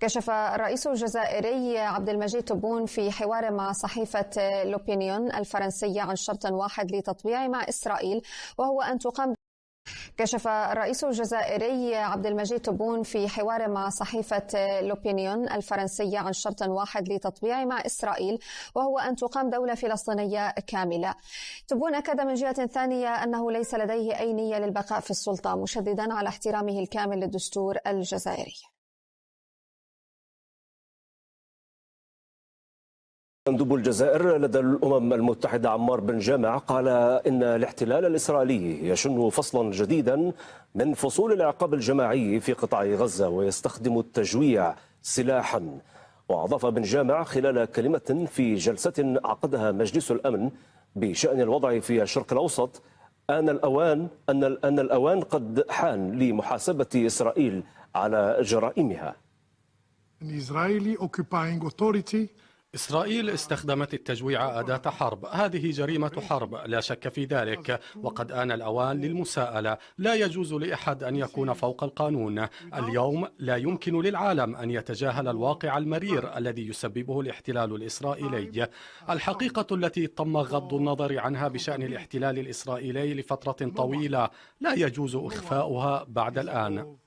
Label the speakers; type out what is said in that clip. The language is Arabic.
Speaker 1: كشف الرئيس الجزائري عبد المجيد تبون في حوار مع صحيفة لوبينيون الفرنسية عن شرط واحد لتطبيع مع إسرائيل، وهو أن تقام كشف الرئيس الجزائري عبد المجيد تبون في حوار مع صحيفة لوبينيون الفرنسية عن شرط واحد لتطبيع مع إسرائيل، وهو أن تقام دولة فلسطينية كاملة. تبون أكد من جهة ثانية أنه ليس لديه أي نية للبقاء في السلطة، مشددا على احترامه الكامل للدستور الجزائري.
Speaker 2: مندوب الجزائر لدى الأمم المتحدة عمار بن جامع قال إن الاحتلال الإسرائيلي يشن فصلا جديدا من فصول العقاب الجماعي في قطاع غزة ويستخدم التجويع سلاحا. وأضاف بن جامع خلال كلمة في جلسة عقدها مجلس الأمن بشأن الوضع في الشرق الأوسط أن الأوان قد حان لمحاسبة إسرائيل على جرائمها.
Speaker 3: إسرائيل استخدمت التجويع أداة حرب، هذه جريمة حرب لا شك في ذلك، وقد آن الأوان للمساءلة. لا يجوز لأحد أن يكون فوق القانون. اليوم لا يمكن للعالم أن يتجاهل الواقع المرير الذي يسببه الاحتلال الإسرائيلي. الحقيقة التي تم غض النظر عنها بشأن الاحتلال الإسرائيلي لفترة طويلة لا يجوز إخفاؤها بعد الآن.